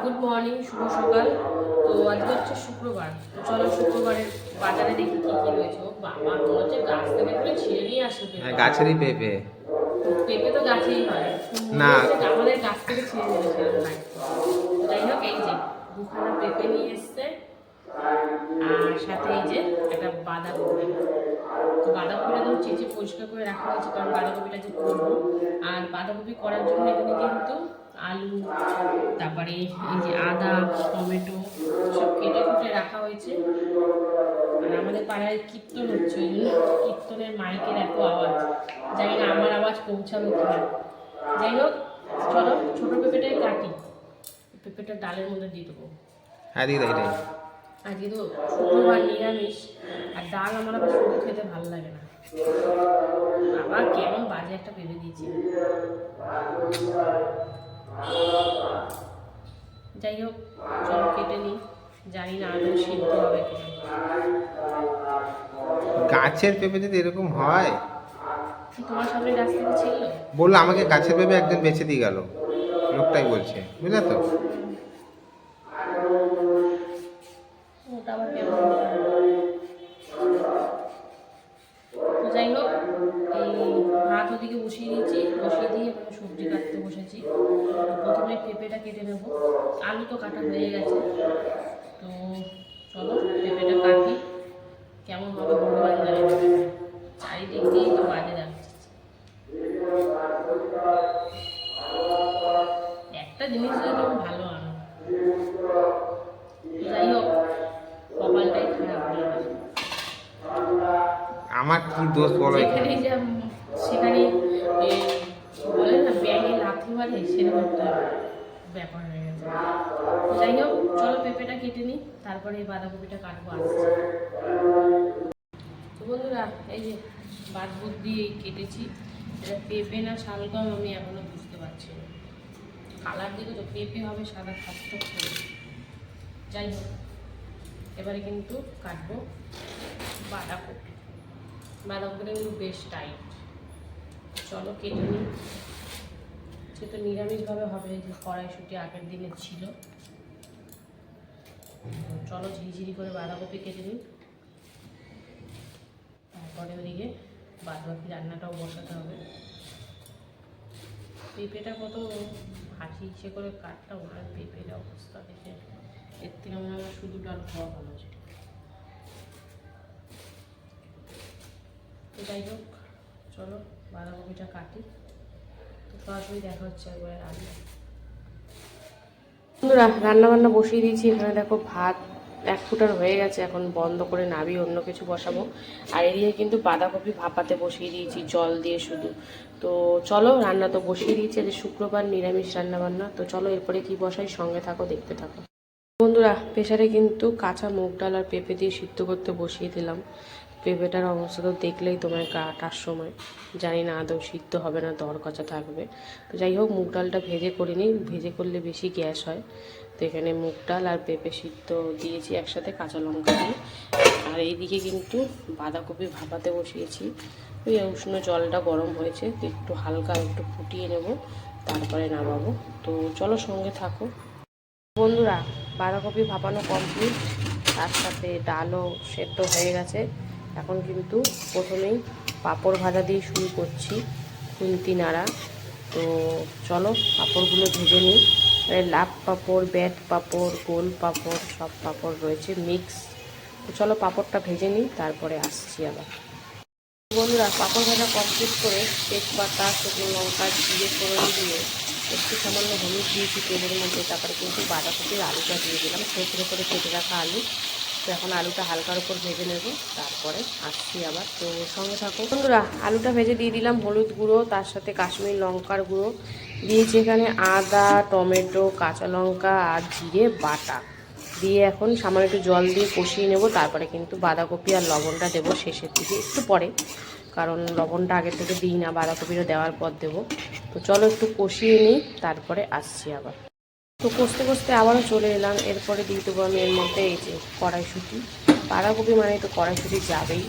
Good morning, শুভ সকাল। তো আজকে হচ্ছে শুক্রবার। চলো শুক্রবারের বাজারে দেখি কি কি রয়েছে। ও বাবা, মনে হচ্ছে গাছ থেকে করে ছিঁড়ে নিয়ে আসবে। গাছেরই পেঁপে। পেঁপে তো গাছেই হয়, না, আমাদের গাছ থেকে ছিঁড়ে নিয়ে সেরকম লাগে। যাই হোক, এই যে দুখানা পেঁপে নিয়ে এসছে, আর সাথে এই যে একটা বাঁধাকপি। তো বাঁধাকপিটা তো চেঁচে পরিষ্কার করে রাখা হয়েছে, কারণ বাঁধাকপিটা যে করবো। আর বাঁধাকপি করার জন্য এখানে কিন্তু আলু, তারপরে এই যে আদা, টমেটো সব কেটে কুটে রাখা হয়েছে। আর আমাদের পাড়ায় কীর্তন হচ্ছে, ওই জন্য কীর্তনের মাইকের এত আওয়াজ, জানি না আমার আওয়াজ পৌঁছাবে কিনা। যাই হোক, চলো ছোটো পেঁপেটাই কাটি, পেঁপেটা ডালের মধ্যে দিয়ে দেবো। হ্যাঁ দিদি, এটাই। আজকে তো শুক্রবার, নিরামিষ। আর ডাল আমার আবার শুধু খেতে ভালো লাগে না। আবার কেমন বাজে একটা পেঁপে দিয়েছি। যাই হোক, চলো কেটে নিই। জানি না আদৌ সিদ্ধ হবে কিনা। গাছের পেঁপে যদি এরকম হয়, তোমার সামনে গাছ থেকে ছিল? বললো আমাকে গাছের পেঁপে একজন বেছে দিয়ে গেল, লোকটাই বলছে, বুঝলে তো। ওটা আবার কেমন? যাই হোক, এই ভাত ওদিকে বসিয়ে দিয়েছি, বসিয়ে দিয়ে এখানে সবজি কাটতে বসেছি। প্রথমে পেঁপেটা কেটে নেবো, আলু তো কাটা হয়ে গেছে। তো চলো পেঁপেটা কাটি, কেমন হবে ভগবান জানে। চারিদিক দিয়েই তো বাজে যাচ্ছে। একটা জিনিস যেন ভালো আনো, যাই হোক কপালটাই খারাপ হয়ে গেছে। আমার কি দোষ বলো? যেখানেই যা সেখানেই বলে না, ব্যাঙে লাথি মারে, সেরকম একটা ব্যাপার হয়ে গেছে। যাই হোক, চলো পেঁপেটা কেটে নিই, তারপরে এই বাঁধাকপিটা কাটবো আসছে। তো বন্ধুরা, এই যে বাঁধাকপি দিয়ে কেটেছি, এটা পেঁপে না শালগম আমি এখনো বুঝতে পারছি না। কালার দিকে তো পেঁপে হবে সাদা থাকতে। যাই হোক, এবারে কিন্তু কাটবো বাঁধাকপি। বাঁধাকপিটা কিন্তু বেশ টাইট। চলো কেটে নিই। সে তো নিরামিষভাবে হবে, যে কড়াইশুঁটি আগের দিনে ছিল। চলো ঝিরিঝিরি করে বাঁধাকপি কেটে নিই, তারপরে ওদিকে বাদবাকি রান্নাটাও বসাতে হবে। পেঁপেটা কত হাসি ইচ্ছে করে কাটটা, ওনার পেঁপের অবস্থা দেখে এর থেকে মনে হয় শুধু ডাল খাওয়া ভালো ছিল। তো যাই হোক, চলো বাঁধাকপিটা কাটি, তো সরাসরি দেখা হচ্ছে একবারে রান্না। বন্ধুরা, রান্নাবান্না বসিয়ে দিয়েছি। এখানে দেখো ভাত 1 ফুটার হয়ে গেছে, এখন বন্ধ করে নামিয়ে অন্য কিছু বসাবো। আর এদিকে কিন্তু বাঁধাকপি ভাপাতে বসিয়ে দিয়েছি জল দিয়ে শুধু। তো চলো, রান্না তো বসিয়ে দিয়েছি, যে শুক্রবার নিরামিষ রান্নাবান্না। তো চলো এরপরে কি বসাই, সঙ্গে থাকো, দেখতে থাকো। বন্ধুরা, প্রেসারে কিন্তু কাঁচা মুগ ডাল আর পেঁপে দিয়ে সিদ্ধ করতে বসিয়ে দিলাম। পেঁপেটার অবস্থা তো দেখলেই তোমার কাটার সময়, জানি না আদৌ সিদ্ধ হবে না, দরকাচা থাকবে। তো যাই হোক, মুগ ডালটা ভেজে করে নিই, ভেজে করলে বেশি গ্যাস হয়। তো এখানে মুগ ডাল আর পেঁপে সিদ্ধ দিয়েছি একসাথে, কাঁচা লঙ্কা দিয়ে। আর এইদিকে কিন্তু বাঁধাকপি ভাপাতে বসিয়েছি। ওই উষ্ণ জলটা গরম হয়েছে, একটু হালকা একটু ফুটিয়ে নেব, তারপরে নামাবো। তো চলো সঙ্গে থাকো। বন্ধুরা, বাঁধাকপি ভাপানো কমপ্লিট, তার সাথে ডালও সেদ্ধ হয়ে গেছে। এখন কিন্তু প্রথমেই পাঁপড় ভাজা দিয়ে শুরু করছি, খুন্তি নাড়া। তো চলো পাঁপড়গুলো ভেজে নিই। লাভ পাঁপড়, ব্যাট পাঁপড়, গোল পাঁপড়, সব পাঁপড় রয়েছে মিক্স। তো চলো পাঁপড়টা ভেজে নিই, তারপরে আসছি আবার। বন্ধুরা, পাঁপড় ভাজা কমপ্লিট করে তেজপাতা, শুকনো লঙ্কা, জিরে ফোড়ন দিয়ে একটু সামান্য হলুদ দিয়েছি তেলের মধ্যে, তারপরে কিন্তু বাঁধাকপির আলুটা দিয়ে দিলাম, ছোটো করে কেটে রাখা আলু। তো এখন আলুটা হালকার উপর ভেজে নেব, তারপরে আসছি আবার। তো সঙ্গে থাকো। বন্ধুরা, আলুটা ভেজে দিয়ে দিলাম হলুদ গুঁড়ো, তার সাথে কাশ্মীর লঙ্কার গুঁড়ো দিয়েছি, এখানে আদা, টমেটো, কাঁচা লঙ্কা আর জিরে বাটা দিয়ে এখন সামান্য একটু জল দিয়ে কষিয়ে নেব। তারপরে কিন্তু বাঁধাকপি আর লবণটা দেবো শেষের দিকে, একটু পরে, কারণ লবণটা আগে থেকে দিই না, বাঁধাকপিটা দেওয়ার পর দেবো। তো চলো একটু কষিয়ে নিই, তারপরে আসছি আবার। তো কষতে কষতে আবারও চলে এলাম। এরপরে দিয়ে দেবো আমি এর মধ্যে এই যে কড়াইশুঁটি। বাঁধাকপি মানে তো কড়াইশুঁটি যাবেই।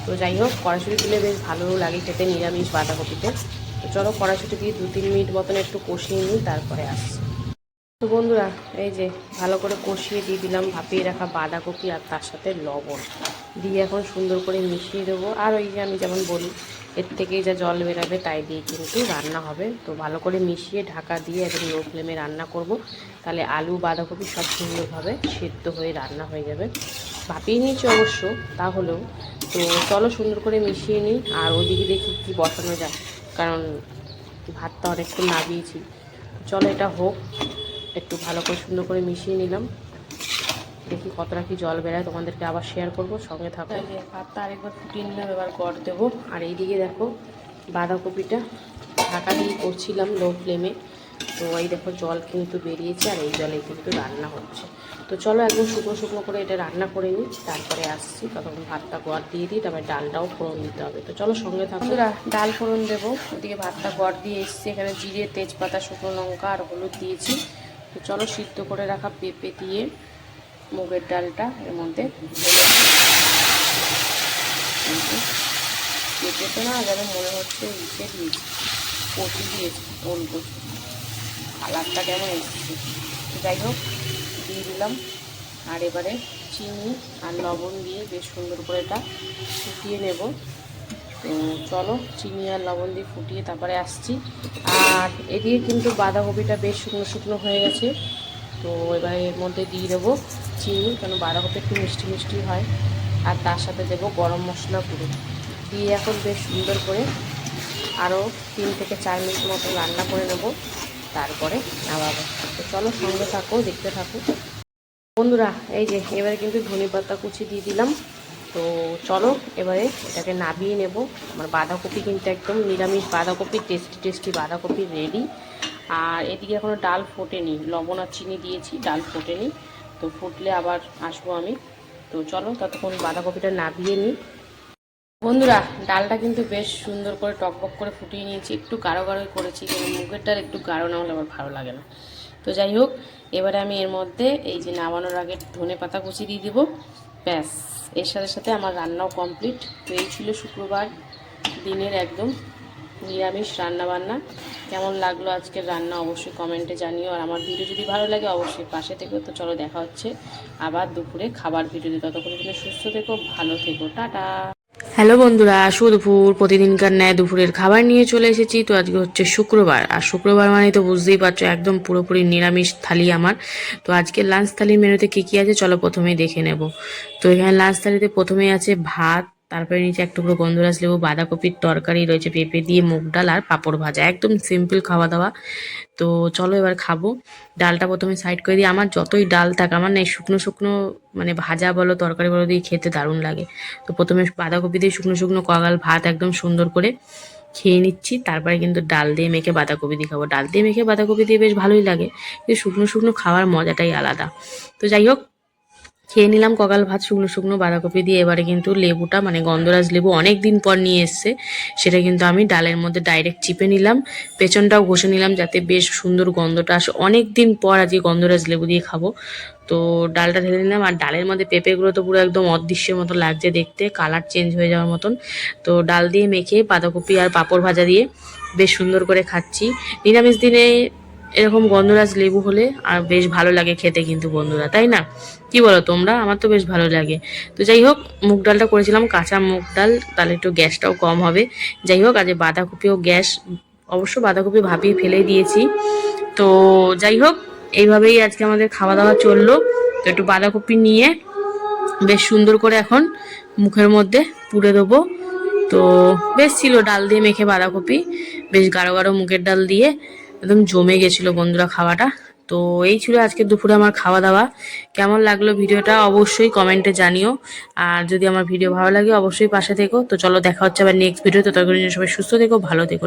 তো যাই হোক, কড়াইশুঁটি দিলে বেশ ভালোও লাগে খেতে নিরামিষ বাঁধাকপিতে। তো চলো কড়াইশুঁটি দিয়ে 2-3 মিনিট মতন একটু কষিয়ে নিই, তারপরে আসছি। তো বন্ধুরা, এই যে ভালো করে কষিয়ে দিয়ে দিলাম ভাপিয়ে রাখা বাঁধাকপি আর তার সাথে লবণ দিয়ে এখন সুন্দর করে মিশিয়ে দেবো। আর ওই যে আমি যেমন বলি, এর থেকেই যা জল বেরাবে তাই দিয়ে কিন্তু রান্না হবে। তো ভালো করে মিশিয়ে ঢাকা দিয়ে একদম লো ফ্লেমে রান্না করব, তাহলে আলু বাঁধাকপি সব সুন্দরভাবে সেদ্ধ হয়ে রান্না হয়ে যাবে। ভাপিয়ে নিয়েছি অবশ্য, তাহলেও তো চলো সুন্দর করে মিশিয়ে নিই। আর ওইদিকে দেখি কী বসানো যায়, কারণ ভাতটা অনেকক্ষণ নামিয়েছি। চলো এটা হোক, একটু ভালো করে সুন্দর করে মিশিয়ে নিলাম। দেখি কতটা কি জল বেরায়, তোমাদেরকে আবার শেয়ার করব, সঙ্গে থাকো। এই যে ভাতটা আরেকবার ফুটিয়ে নিলাম, এবার গড় দেবো। আর এইদিকে দেখো বাঁধাকপিটা ঢাকা দিয়ে করছিলাম লো ফ্লেমে, তো এই দেখো জল কিন্তু বেরিয়েছে আর এই জলে কিন্তু রান্না হচ্ছে। তো চলো একদম শুকনো শুকনো করে এটা রান্না করে নিই, তারপরে আসছি। তখন ভাতটা গড় দিয়ে দিই, তারপরে ডালটাও ফোড়ন দিতে হবে। তো চলো সঙ্গে থাকো। ডাল ফোড়ন দেবো, ওদিকে ভাতটা গড় দিয়ে এসছি। এখানে জিরে, তেজপাতা, শুকনো লঙ্কা আর হলুদ দিয়েছি। তো চলো সিদ্ধ করে রাখা পেঁপে দিয়ে মুগের ডালটা এর মধ্যে পেঁপে না যেন মনে হচ্ছে ইসে দিয়েছি, কচি দিয়েছি, ওল কচি, কালারটা কেমন এসেছে। যাই হোক দিয়ে দিলাম। আর এবারে চিনি আর লবণ দিয়ে বেশ সুন্দর করে এটা ফুটিয়ে নেব। তো চলো চিনি আর লবণ দিয়ে ফুটিয়ে তারপরে আসছি। আর এদিকে কিন্তু বাঁধাকপিটা বেশ শুকনো শুকনো হয়ে গেছে। তো এবারে এর মধ্যে দিয়ে দেবো চিনি, কারণ বাঁধাকপি একটু মিষ্টি মিষ্টি হয়। আর তার সাথে দেবো গরম মশলা গুঁড়ো দিয়ে এখন বেশ সুন্দর করে আরও 3 থেকে 4 মিনিট মতো রান্না করে নেব, তারপরে নামাবো। তো চলো সঙ্গে থাকো, দেখতে থাকো বন্ধুরা। এই যে এবারে কিন্তু ধনেপাতা কুচি দিয়ে দিলাম। তো চলো এবারে এটাকে নামিয়ে নেব। আমার বাঁধাকপি কিন্তু একদম নিরামিষ বাঁধাকপি, টেস্টি টেস্টি বাঁধাকপি রেডি। আর এদিকে এখনও ডাল ফোটেনি, লবণ আর চিনি দিয়েছি, ডাল ফোটেনি। তো ফুটলে আবার আসবো আমি। তো চলো ততক্ষণ বাঁধাকপিটা নামিয়ে নিই। বন্ধুরা, ডালটা কিন্তু বেশ সুন্দর করে টকবক করে ফুটিয়ে নিয়েছি। একটু গাঢ় গাঢ়ই করেছি, কারণ মুগের ডাল একটু গাঢ় না হলে আমার ভালো লাগে না। তো যাই হোক, এবারে আমি এর মধ্যে এই যে নামানোর আগে ধনেপাতা কুচি দিয়ে দেবো। ব্যাস, এর সাথে সাথে আমার রান্নাও কমপ্লিট। তো এই ছিল শুক্রবার দিনের একদম নিরামিষ রান্নাবান্না। কেমন লাগলো আজকের রান্না অবশ্যই কমেন্টে জানিও। আর আমার ভিডিও যদি ভালো লাগে অবশ্যই পাশে থেকো। তো চলো দেখা হচ্ছে আবার দুপুরে খাবার ভিডিওতে। ততক্ষণ সুস্থ থেকো, ভালো থেকো, টাটা। হ্যালো বন্ধুরা, দুপুর প্রতিদিনকার ন্যায় দুপুরের খাবার নিয়ে চলে এসেছি। তো আজকে হচ্ছে শুক্রবার, আর শুক্রবার মানে তো বুঝতেই পারছো একদম পুরোপুরি নিরামিষ থালি আমার। তো আজকে লাঞ্চ থালির মেনুতে কী কী আছে চলো প্রথমেই দেখে নেব। তো এখানে লাঞ্চ থালিতে প্রথমেই আছে ভাত, তারপরে নিচে এক টুকরো গন্ধরাজ লেবু, বাঁধাকপির তরকারি রয়েছে, পেঁপে দিয়ে মুগ ডাল আর পাঁপড় ভাজা, একদম সিম্পল খাওয়া দাওয়া। তো চলো এবার খাবো। ডালটা প্রথমে সাইড করে দিই। আমার যতই ডাল থাক, আমার না এই শুকনো শুকনো মানে ভাজা বলো তরকারি বলো দিয়ে খেতে দারুণ লাগে। তো প্রথমে বাঁধাকপি দিয়ে শুকনো শুকনো কগাল ভাত একদম সুন্দর করে খেয়ে নিচ্ছি, তারপরে কিন্তু ডাল দিয়ে মেখে বাঁধাকপি দিয়ে খাবো। ডাল দিয়ে মেখে বাঁধাকপি দিয়ে বেশ ভালোই লাগে, কিন্তু শুকনো শুকনো খাওয়ার মজাটাই আলাদা। তো যাই হোক, খেয়ে নিলাম কগাল ভাত শুকনো শুকনো বাঁধাকপি দিয়ে। এবারে কিন্তু লেবুটা মানে গন্ধরাজ লেবু অনেক দিন পর নিয়ে এসছে, সেটা কিন্তু আমি ডালের মধ্যে ডাইরেক্ট চিপে নিলাম, পেছনটাও ঘষে নিলাম যাতে বেশ সুন্দর গন্ধটা আসে। অনেক দিন পর আজকে গন্ধরাজ লেবু দিয়ে খাবো। তো ডালটা ঢেলে নিলাম। আর ডালের মধ্যে পেঁপেগুলো তো পুরো একদম অদৃশ্যের মতো লাগছে দেখতে, কালার চেঞ্জ হয়ে যাওয়ার মতন। তো ডাল দিয়ে মেখে বাঁধাকপি আর পাঁপড় ভাজা দিয়ে বেশ সুন্দর করে খাচ্ছি। নিরামিষ দিনে এরকম গন্ধরাজ লেবু হলে আর বেশ ভালো লাগে খেতে কিন্তু বন্ধুরা, তাই না? কি বলো তোমরা? আমার তো বেশ ভালো লাগে। তো যাই হোক, মুগ ডালটা করেছিলাম কাঁচা মুগ ডাল, তাহলে একটু গ্যাসটাও কম হবে। যাই হোক, আজ বাঁধাকপিও গ্যাস, অবশ্য বাঁধাকপি ভাপিয়ে ফেলেই দিয়েছি। তো যাই হোক, এইভাবেই আজকে আমাদের খাওয়া দাওয়া চললো। তো একটু বাঁধাকপি নিয়ে বেশ সুন্দর করে এখন মুখের মধ্যে পুড়ে দেবো। তো বেশ ছিল ডাল দিয়ে মেখে বাঁধাকপি, বেশ গাঢ় গাঢ় মুগের ডাল দিয়ে একদম জমে গেছিলো বন্ধুরা খাওয়াটা। তো এই ছিল আজকে দুপুরে আমার খাওয়া দাওয়া। কেমন লাগলো ভিডিওটা অবশ্যই কমেন্টে জানিও। আর যদি আমার ভিডিও ভালো লাগে অবশ্যই পাশে থেকো। তো চলো দেখা হচ্ছে আবার নেক্সট ভিডিওতে। ততক্ষণ সবাই সুস্থ থেকো, ভালো থেকো।